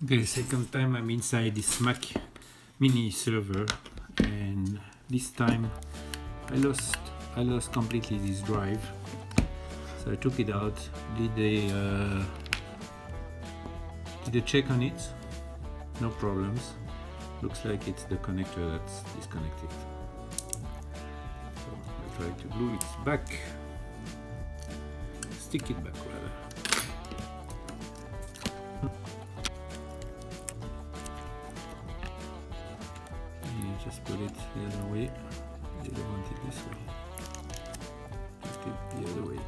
Okay, second time I'm inside this MacMiniServer, and this time I lost completely this drive. So I took it out, did a check on it, no problems. Looks like it's the connector that's disconnected. So I try to glue it back, stick it back rather. Just put it the other way. You don't want it this way. Just it the other way.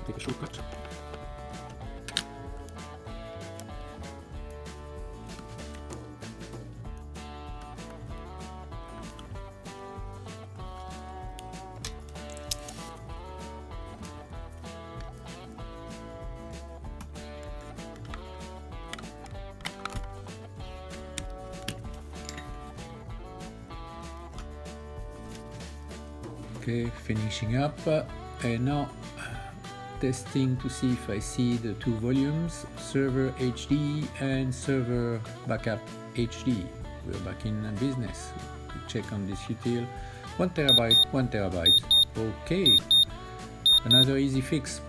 Take a shortcut. Okay, finishing up, and now testing to see if I see the two volumes, server HD and server backup HD. We're back in business. Check on this util. 1 terabyte, 1 terabyte. Okay, another easy fix.